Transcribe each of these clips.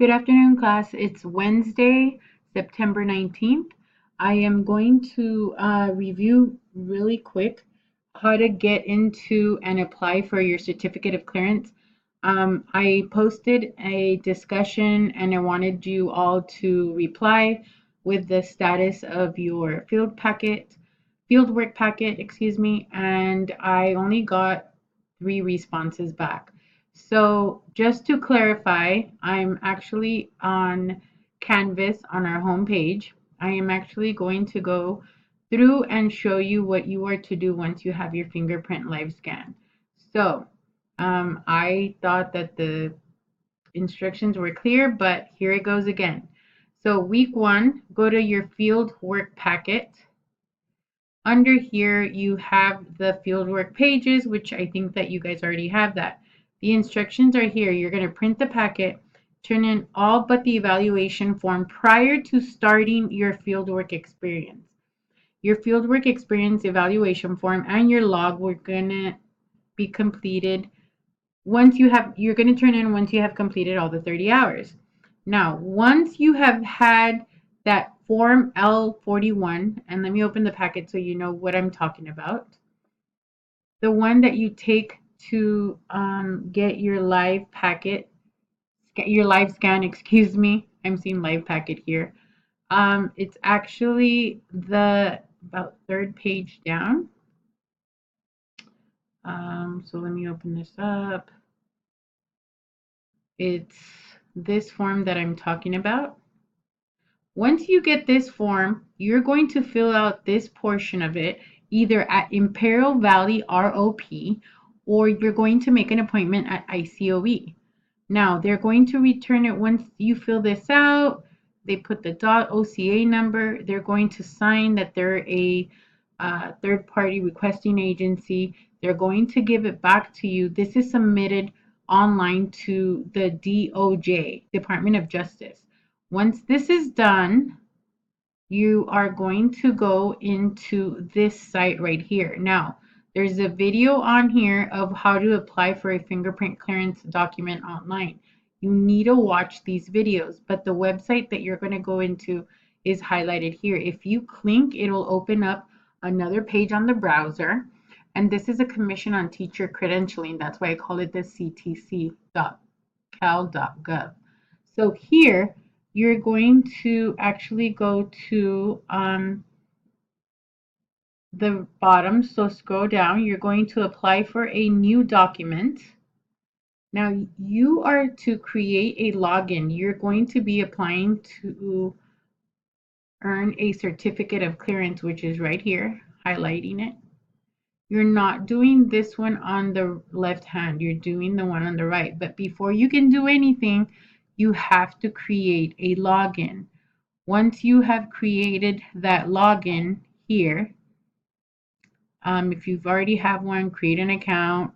Good afternoon, class. It's Wednesday, September 19th. I am going to review really quick how to get into and apply for your certificate of clearance. I posted a discussion and I wanted you all to reply with the status of your fieldwork packet, excuse me, and I only got 3 responses back. So just to clarify, I'm actually on Canvas on our homepage. I am actually going to go through and show you what you are to do once you have your fingerprint live scan. So I thought that the instructions were clear, but here it goes again. So week 1, go to your field work packet. Under here, you have the fieldwork pages, which I think that you guys already have that. The instructions are here. You're going to print the packet, turn in all but the evaluation form prior to starting your fieldwork experience. Your fieldwork experience evaluation form and your log were going to be completed you're going to turn in once you have completed all the 30 hours. Now, once you have had that form L41, and let me open the packet so you know what I'm talking about. The one that you take to get your live scan, excuse me. I'm seeing live packet here. It's actually the about 3rd page down. So let me open this up. It's this form that I'm talking about. Once you get this form, you're going to fill out this portion of it either at Imperial Valley ROP or you're going to make an appointment at ICOE. Now, they're going to return it once you fill this out. They put the .OCA number. They're going to sign that they're a third-party requesting agency. They're going to give it back to you. This is submitted online to the DOJ, Department of Justice. Once this is done, you are going to go into this site right here. Now, there's a video on here of how to apply for a fingerprint clearance document online. You need to watch these videos, but the website that you're going to go into is highlighted here. If you click, it'll open up another page on the browser. And this is a Commission on Teacher Credentialing. That's why I call it the ctc.cal.gov. So here, you're going to actually go to the bottom. So scroll down. You're going to apply for a new document. Now, you are to create a login. You're going to be applying to earn a certificate of clearance, which is right here, highlighting it. You're not doing this one on the left hand, you're doing the one on the right. But before you can do anything, you have to create a login. Once you have created that login here, if you've already have one, create an account.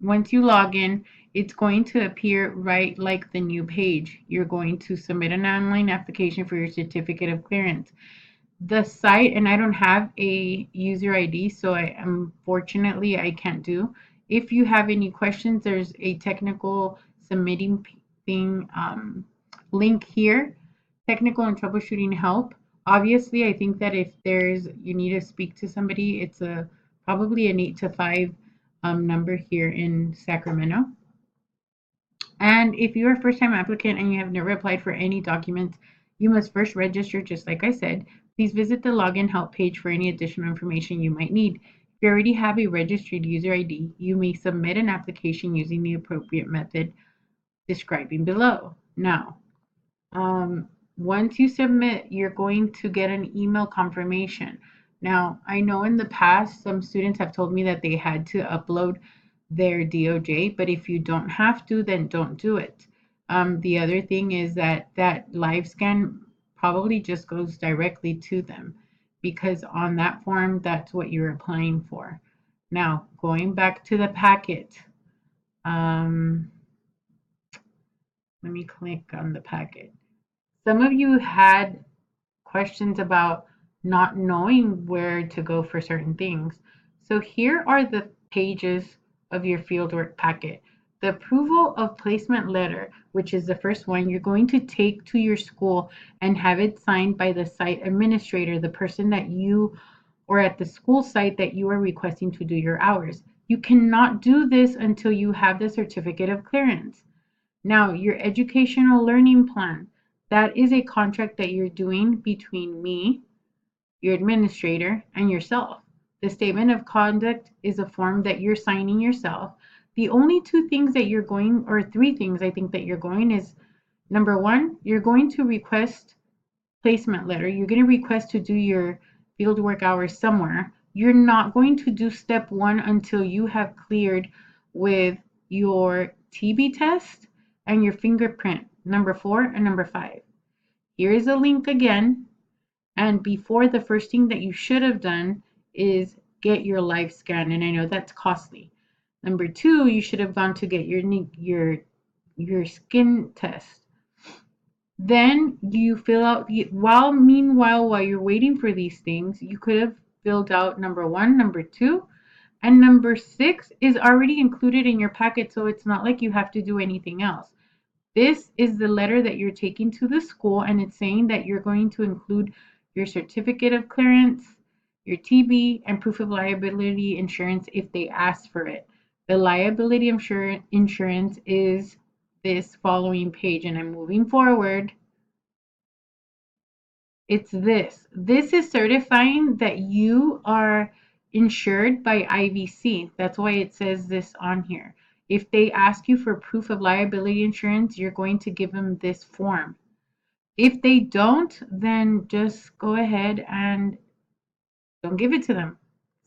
Once you log in, it's going to appear right like the new page. You're going to submit an online application for your certificate of clearance. The site, and I don't have a user ID, so unfortunately I can't do. If you have any questions, there's a technical submitting thing link here, technical and troubleshooting help. Obviously, I think that if you need to speak to somebody, it's probably an 8 to 5 number here in Sacramento. And if you're a first-time applicant and you have never applied for any documents, you must first register, just like I said. Please visit the login help page for any additional information you might need. If you already have a registered user ID, you may submit an application using the appropriate method describing below. Now, once you submit, you're going to get an email confirmation. Now, I know in the past, some students have told me that they had to upload their DOJ, but if you don't have to, then don't do it. The other thing is that live scan probably just goes directly to them because on that form, that's what you're applying for. Now, going back to the packet, let me click on the packet. Some of you had questions about not knowing where to go for certain things. So here are the pages of your fieldwork packet. The approval of placement letter, which is the first one, you're going to take to your school and have it signed by the site administrator, the person that you or at the school site that you are requesting to do your hours. You cannot do this until you have the certificate of clearance. Now, your educational learning plan, that is a contract that you're doing between me, your administrator, and yourself. The statement of conduct is a form that you're signing yourself. The only two things that you're going, or three things I think that you're going, is number one, you're going to request placement letter. You're going to request to do your fieldwork hours somewhere. You're not going to do step one until you have cleared with your TB test and your fingerprint, number 4 and number 5. Here is a link again. And before, the first thing that you should have done is get your live scan. And I know that's costly. Number 2, you should have gone to get your skin test. Then you fill out, while you're waiting for these things, you could have filled out number 1, number 2, and number 6 is already included in your packet, so it's not like you have to do anything else. This is the letter that you're taking to the school, and it's saying that you're going to include your certificate of clearance, your TB, and proof of liability insurance if they ask for it. The liability insurance is this following page, and I'm moving forward. It's this. This is certifying that you are insured by IVC. That's why it says this on here. If they ask you for proof of liability insurance, you're going to give them this form. If they don't, then just go ahead and don't give it to them.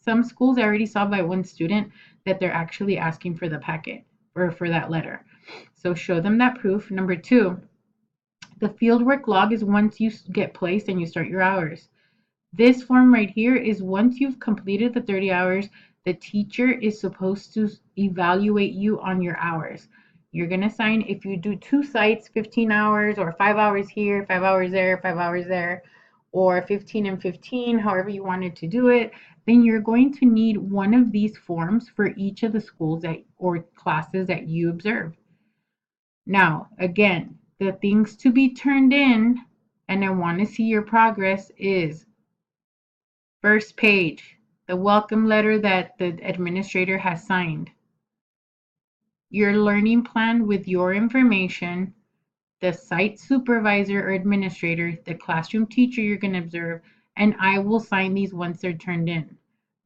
Some schools I already saw by one student that they're actually asking for the packet or for that letter. So show them that proof. Number 2, the fieldwork log is once you get placed and you start your hours. This form right here is once you've completed the 30 hours, the teacher is supposed to evaluate you on your hours. You're going to sign if you do 2 sites, 15 hours, or 5 hours here, 5 hours there, 5 hours there, or 15 and 15, however you wanted to do it, then you're going to need one of these forms for each of the schools or classes that you observe. Now, again, the things to be turned in, and I want to see your progress, is first page, the welcome letter that the administrator has signed, your learning plan with your information, the site supervisor or administrator, the classroom teacher you're going to observe, and I will sign these once they're turned in.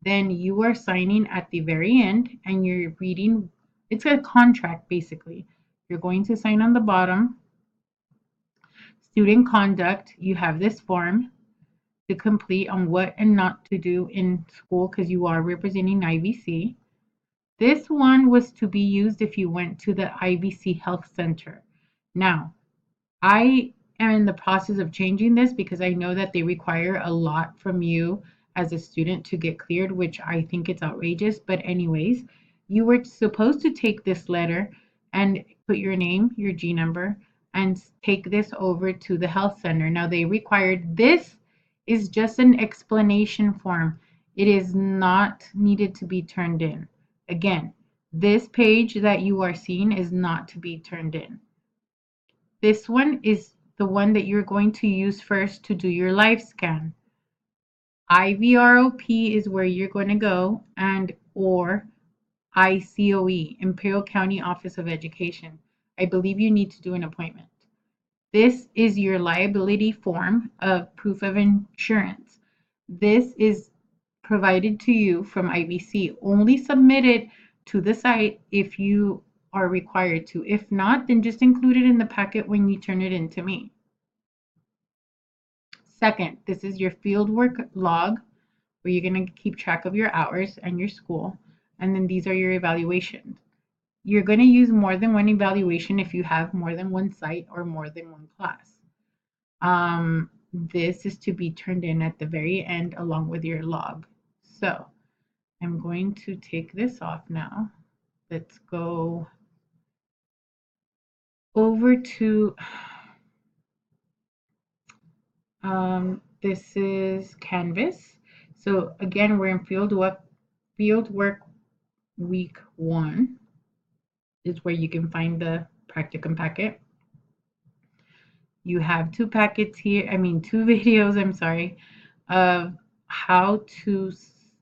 Then you are signing at the very end and you're reading, it's a contract basically. You're going to sign on the bottom. Student conduct, you have this form to complete on what and not to do in school because you are representing IVC. This one was to be used if you went to the IVC Health Center. Now, I am in the process of changing this because I know that they require a lot from you as a student to get cleared, which I think it's outrageous. But anyways, you were supposed to take this letter and put your name, your G number, and take this over to the health center. Now they required this is just an explanation form. It is not needed to be turned in. Again, this page that you are seeing is not to be turned in. This one is the one that you're going to use first to do your live scan. IVROP is where you're going to go, and or ICOE, Imperial County Office of Education. I believe you need to do an appointment. This is your liability form of proof of insurance. This is provided to you from IVC. Only submit it to the site if you are required to. If not, then just include it in the packet when you turn it in to me. Second, this is your fieldwork log where you're going to keep track of your hours and your school. And then these are your evaluations. You're going to use more than one evaluation if you have more than one site or more than one class. This is to be turned in at the very end along with your log. So I'm going to take this off now. Let's go over to, this is Canvas. So again, we're in fieldwork week 1. is where you can find the practicum packet. You have two packets here, two videos, I'm sorry, of how to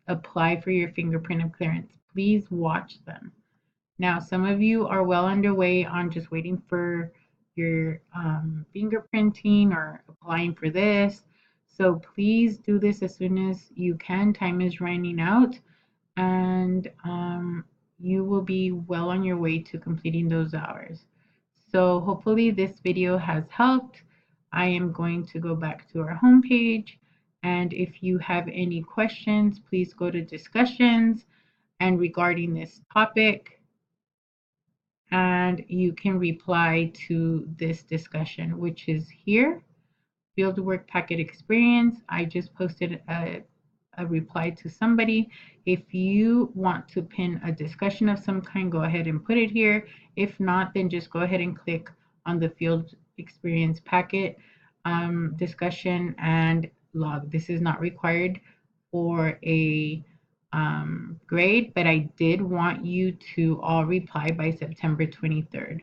apply for your fingerprint of clearance. Please watch them. Now, some of you are well underway on just waiting for your fingerprinting or applying for this. So please do this as soon as you can. Time is running out, and you will be well on your way to completing those hours. So hopefully this video has helped. I am going to go back to our homepage, and if you have any questions, please go to discussions and regarding this topic, and you can reply to this discussion, which is here. Fieldwork packet experience. I just posted a reply to somebody. If you want to pin a discussion of some kind, go ahead and put it here. If not, then just go ahead and click on the field experience packet discussion and log. This is not required for a grade, but I did want you to all reply by September 23rd.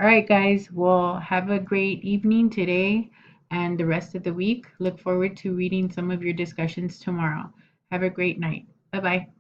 All right, guys. Well, have a great evening today and the rest of the week. Look forward to reading some of your discussions tomorrow. Have a great night. Bye bye.